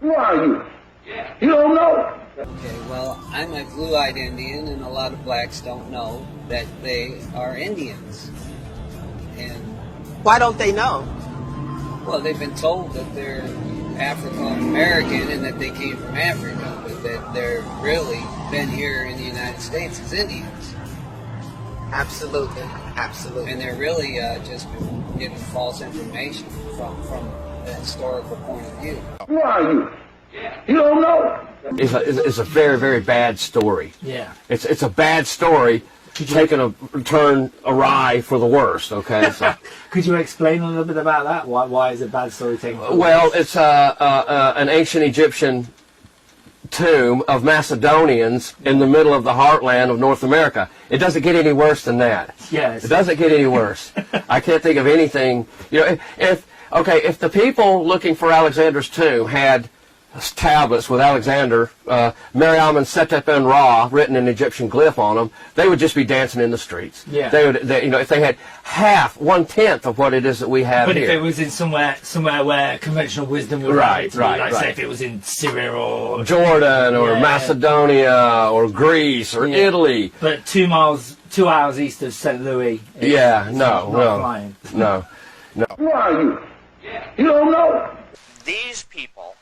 Who are you? You don't know? Okay, well, I'm a blue-eyed Indian, and a lot of blacks don't know that they are Indians. And why don't they know? Well, they've been told that they're African-American and that they came from Africa, but that they're really been here in the United States as Indians. Absolutely, absolutely. And they're really just getting false information from the historical point of view. Who are you? You don't know? It's a very, very bad story. Yeah. It's a bad story taking a turn awry for the worst, okay? So, could you explain a little bit about that? Why is a bad story taken? Well, it's an ancient Egyptian tomb of Macedonians in the middle of the heartland of North America. It doesn't get any worse than that. Yes. It doesn't get any worse. I can't think of anything. You know, if the people looking for Alexander's tomb had tablets with Alexander, Mariam Setep and Ra written in Egyptian glyph on them, they would just be dancing in the streets. Yeah. You know, if they had half, 1/10 of what it is that we have but here. But if it was in somewhere where conventional wisdom would right. Say if it was in Syria or Jordan or Macedonia or Greece or Italy. But 2 hours east of St. Louis. No. Who are you? You don't know? These people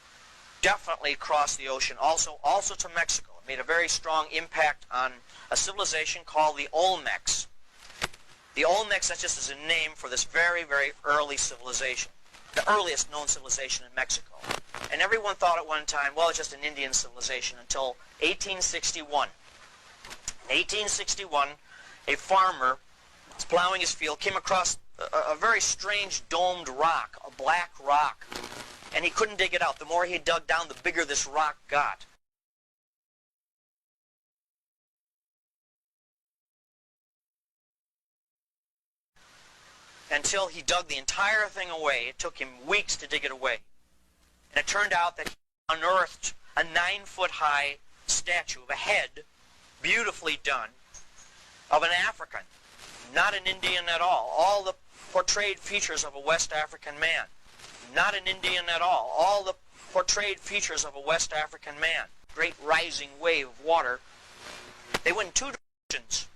definitely crossed the ocean also to Mexico. It made a very strong impact on a civilization called the Olmecs. The Olmecs, that's just as a name for this very, very early civilization, the earliest known civilization in Mexico. And everyone thought at one time, well, it's just an Indian civilization until 1861. In 1861, a farmer was plowing his field, came across a very strange domed rock, a black rock. And he couldn't dig it out. The more he dug down, the bigger this rock got. Until he dug the entire thing away. It took him weeks to dig it away. And it turned out that he unearthed a 9-foot-high statue of a head, beautifully done, of an African, not an Indian at all. All the portrayed features of a West African man. Not an Indian at all. All the portrayed features of a West African man. Great rising wave of water. They went in two directions.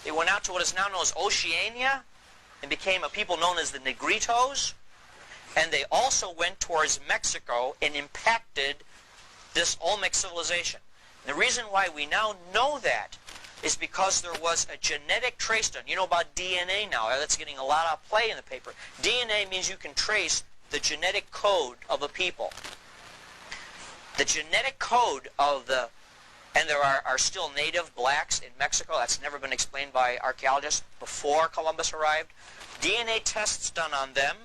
They went out to what is now known as Oceania and became a people known as the Negritos. And they also went towards Mexico and impacted this Olmec civilization. And the reason why we now know that is because there was a genetic trace done. You know about DNA now. That's getting a lot of play in the paper. DNA means you can trace the genetic code of a people. The genetic code of and there are still native blacks in Mexico. That's never been explained by archaeologists before Columbus arrived. DNA tests done on them.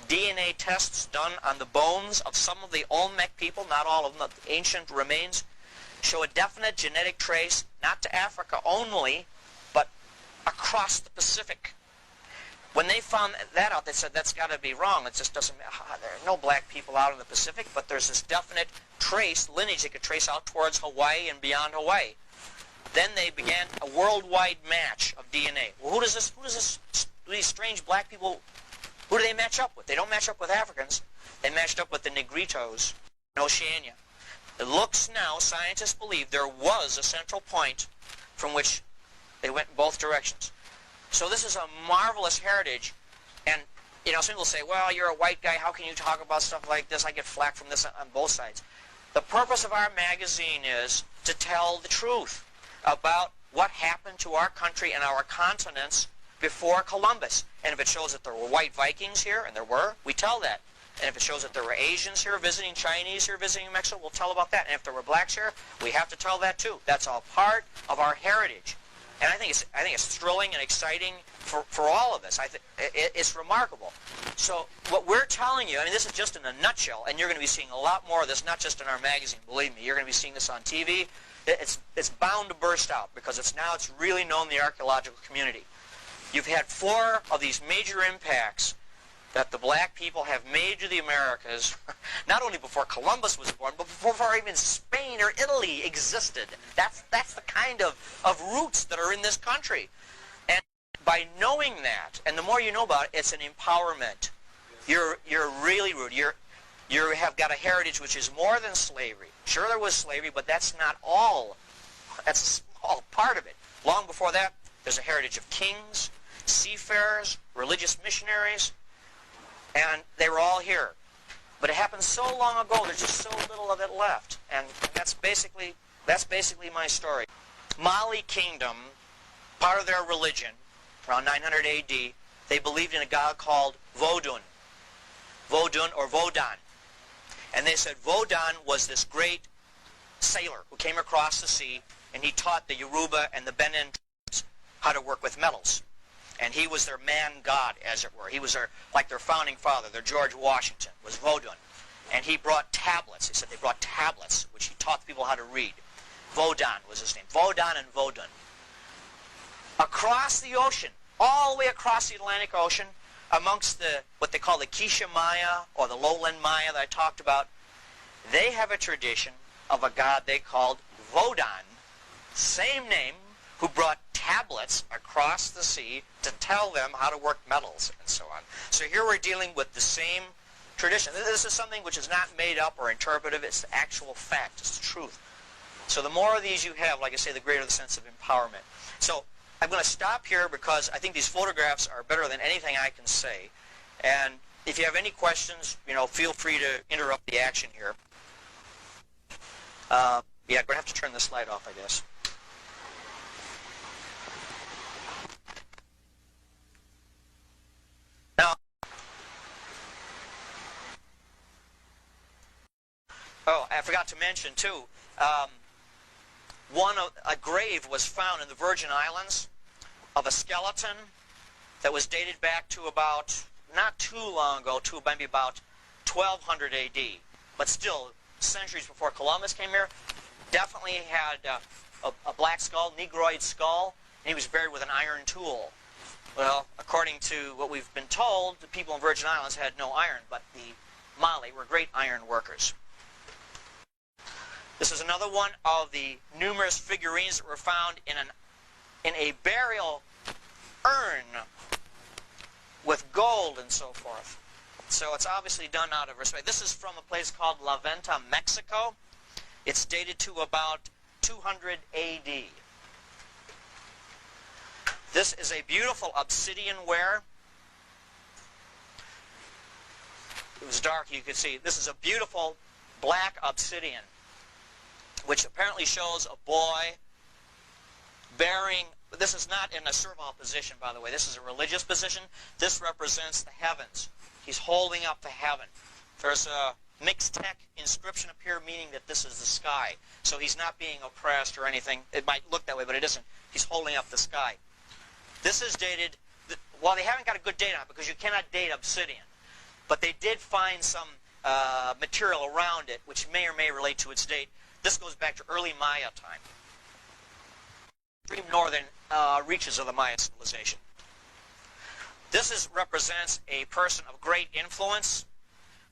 DNA tests done on the bones of some of the Olmec people, not all of them, the ancient remains, show a definite genetic trace, not to Africa only, but across the Pacific. When they found that out, they said, that's got to be wrong. It just doesn't, there are no black people out in the Pacific, but there's this definite trace, lineage they could trace out towards Hawaii and beyond Hawaii. Then they began a worldwide match of DNA. Well, who does these strange black people, who do they match up with? They don't match up with Africans. They matched up with the Negritos in Oceania. It looks now, scientists believe, there was a central point from which they went in both directions. So this is a marvelous heritage, and you know, some people say, well, you're a white guy, how can you talk about stuff like this? I get flack from this on both sides. The purpose of our magazine is to tell the truth about what happened to our country and our continents before Columbus. And if it shows that there were white Vikings here, and there were, we tell that. And if it shows that there were Asians here visiting, Chinese here visiting Mexico, we'll tell about that. And if there were blacks here, we have to tell that too. That's all part of our heritage. And I think it's thrilling and exciting for all of us. It's remarkable. So what we're telling you, I mean, this is just in a nutshell, and you're going to be seeing a lot more of this, not just in our magazine. Believe me, you're going to be seeing this on TV. It's bound to burst out because it's really known in the archaeological community. You've had 4 of these major impacts that the black people have made to the Americas, not only before Columbus was born, but before even Spain or Italy existed. That's the kind of roots that are in this country. And by knowing that, and the more you know about it, it's an empowerment. You're really rooted. You have got a heritage which is more than slavery. Sure, there was slavery, but that's not all. That's a small part of it. Long before that, there's a heritage of kings, seafarers, religious missionaries, and they were all here. But it happened so long ago, there's just so little of it left. And that's basically my story. Mali Kingdom, part of their religion, around 900 AD, they believed in a god called Vodun. Vodun or Vodan. And they said Vodan was this great sailor who came across the sea, and he taught the Yoruba and the Benin tribes how to work with metals. And he was their man god, as it were. He was like their founding father, their George Washington, was Vodun. And he brought tablets. He said they brought tablets, which he taught the people how to read. Vodan was his name. Vodan and Vodun. Across the ocean, all the way across the Atlantic Ocean, amongst what they call the Quiche Maya, or the lowland Maya that I talked about, they have a tradition of a god they called Vodan, same name, who brought tablets across the sea to tell them how to work metals and so on. So here we're dealing with the same tradition. This is something which is not made up or interpretive. It's the actual fact. It's the truth. So the more of these you have, like I say, the greater the sense of empowerment. So I'm going to stop here because I think these photographs are better than anything I can say. And if you have any questions, feel free to interrupt the action here. Yeah, I'm going to have to turn the slide off, I guess. Now, I forgot to mention, too, a grave was found in the Virgin Islands of a skeleton that was dated back to about, not too long ago, to maybe about 1200 AD. But still, centuries before Columbus came here, definitely had a black skull, negroid skull, and he was buried with an iron tool. Well, according to what we've been told, the people in Virgin Islands had no iron, but the Mali were great iron workers. This is another one of the numerous figurines that were found in a burial urn with gold and so forth. So it's obviously done out of respect. This is from a place called La Venta, Mexico. It's dated to about 200 AD. This is a beautiful obsidian ware. It was dark, you could see. This is a beautiful black obsidian, which apparently shows a boy bearing, this is not in a servile position, by the way. This is a religious position. This represents the heavens. He's holding up the heaven. There's a Mixtec inscription up here, meaning that this is the sky. So he's not being oppressed or anything. It might look that way, but it isn't. He's holding up the sky. This is dated, well, they haven't got a good date on it because you cannot date obsidian. But they did find some material around it, which may or may relate to its date. This goes back to early Maya time. Extreme northern reaches of the Maya civilization. This represents a person of great influence.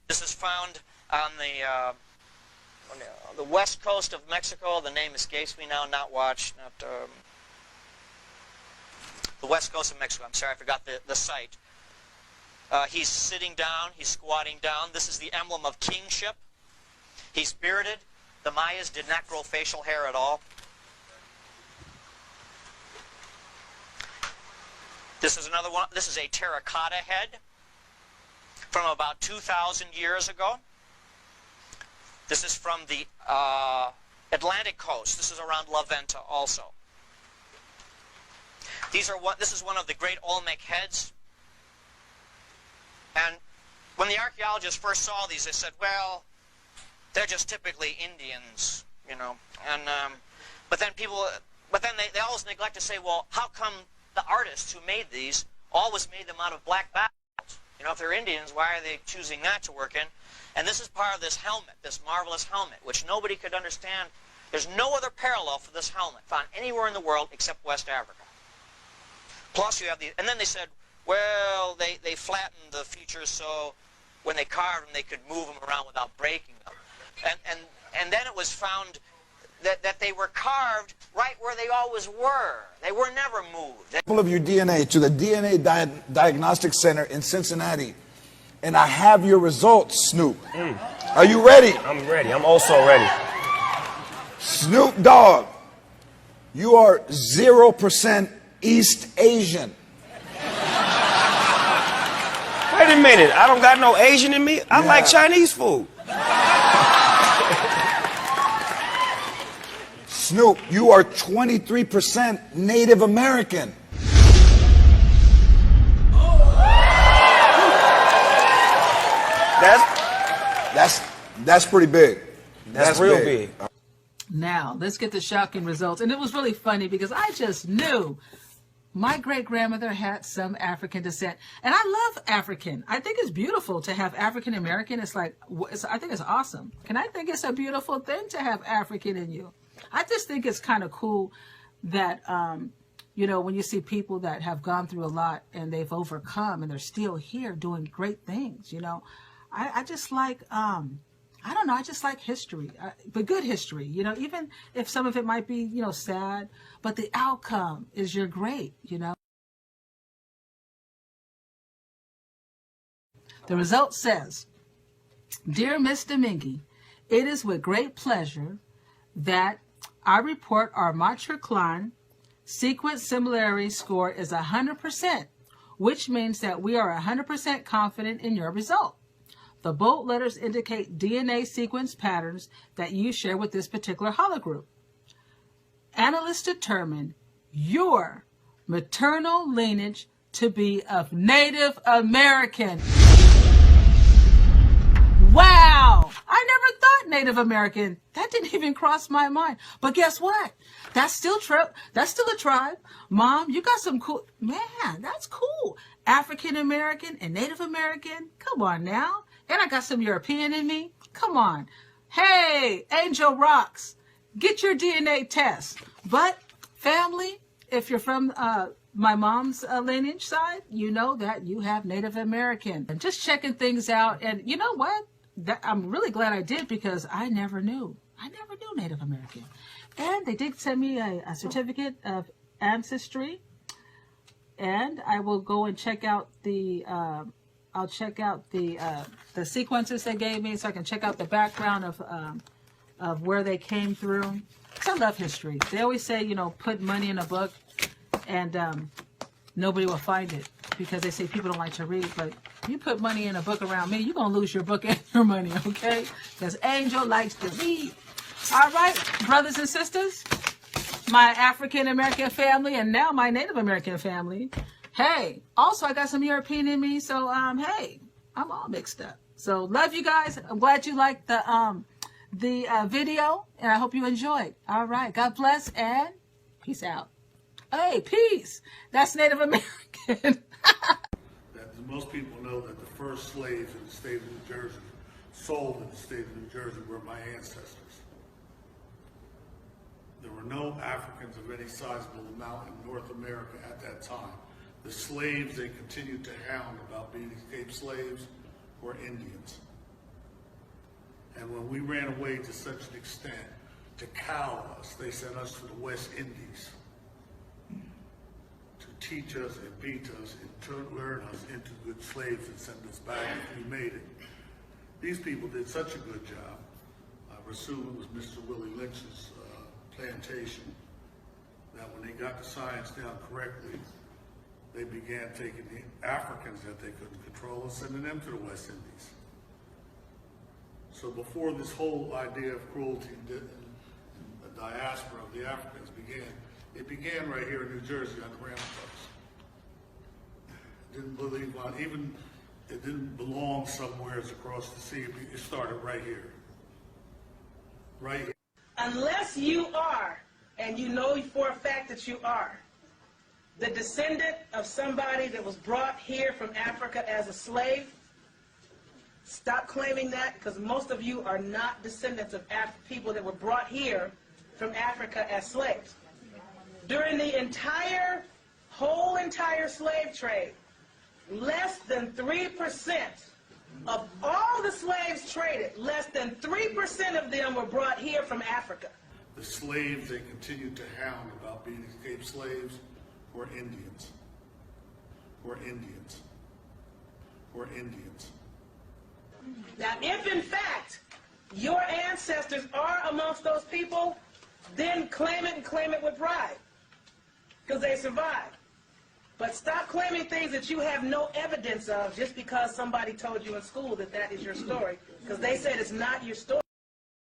This is found on the west coast of Mexico. The name escapes me now. The west coast of Mexico. I'm sorry, I forgot the site. He's sitting down. He's squatting down. This is the emblem of kingship. He's bearded. The Mayas did not grow facial hair at all. This is another one. This is a terracotta head from about 2,000 years ago. This is from the Atlantic coast. This is around La Venta also. This is one of the great Olmec heads. And when the archaeologists first saw these, they said, well, they're just typically Indians, And but then they always neglect to say, well, how come the artists who made these always made them out of black battles? If they're Indians, why are they choosing that to work in? And this is part of this helmet, this marvelous helmet, which nobody could understand. There's no other parallel for this helmet found anywhere in the world except West Africa. Plus you have and then they said, well, they flattened the features so when they carved them, they could move them around without breaking them. And then it was found that they were carved right where they always were. They were never moved. Sample of your DNA to the DNA Diagnostic Center in Cincinnati, and I have your results, Snoop. Are you ready? I'm ready. I'm also ready. Snoop Dogg, you are 0% East Asian. Wait a minute. I don't got no Asian in me. I like Chinese food. Snoop, you are 23% Native American. That's pretty big. That's real big. Now, let's get the shocking results. And it was really funny because I just knew my great-grandmother had some African descent. And I love African. I think it's beautiful to have African American. It's like, I think it's awesome. And I think it's a beautiful thing to have African in you. I just think it's kind of cool that, you know, when you see people that have gone through a lot and they've overcome and they're still here doing great things, you know. I just like, I don't know, I just like history, but good history, you know, even if some of it might be, you know, sad, but the outcome is you're great, you know. The result says, Dear Miss Domingue, it is with great pleasure that I report our matricline sequence similarity score is 100%, which means that we are 100% confident in your result. The bold letters indicate DNA sequence patterns that you share with this particular hologroup. Analysts determine your maternal lineage to be of Native American. Wow! I never thought Native American. That didn't even cross my mind. But guess what? That's still a tribe. Mom, you got some cool, man, that's cool. African American and Native American. Come on now. And I got some European in me. Come on. Hey, Angel rocks. Get your DNA test. But family, if you're from my mom's lineage side, you know that you have Native American. And just checking things out. And you know what? I'm really glad I did because I never knew. I never knew Native American. And they did send me a certificate of ancestry. And I will go and check out the... I'll check out the sequences they gave me so I can check out the background of where they came through. Because I love history. They always say, you know, put money in a book and nobody will find it because they say people don't like to read. But you put money in a book around me, you're going to lose your book and your money, okay? Because Angel likes to read. All right, brothers and sisters, my African American family and now my Native American family. Hey, also I got some European in me, so hey, I'm all mixed up. So love you guys. I'm glad you liked the video, and I hope you enjoyed. All right, God bless and peace out. Hey, peace. That's Native American. Most people know that the first slaves in the state of New Jersey, sold in the state of New Jersey, were my ancestors. There were no Africans of any sizable amount in North America at that time. The slaves they continued to hound about being escaped slaves were Indians. And when we ran away to such an extent to cow us, they sent us to the West Indies to teach us and beat us and turn us into good slaves and send us back if we made it. These people did such a good job. I assume it was Mr. Willie Lynch's plantation that when they got the science down correctly, they began taking the Africans that they couldn't control and sending them to the West Indies. So before this whole idea of cruelty and the diaspora of the Africans began, it began right here in New Jersey on the ramparts. Didn't believe on, even it didn't belong somewhere across the sea. It started right here. Right here. Unless you are, and you know for a fact that you are, the descendant of somebody that was brought here from Africa as a slave, stop claiming that, because most of you are not descendants of people that were brought here from Africa as slaves. During the whole entire slave trade, less than 3% of all the slaves traded, less than 3% of them were brought here from Africa. The slaves they continued to hound about being escaped slaves were Indians. Were Indians. Were Indians. Now, if in fact your ancestors are amongst those people, then claim it and claim it with pride, because they survived. But stop claiming things that you have no evidence of just because somebody told you in school that that is your story, because they said it's not your story.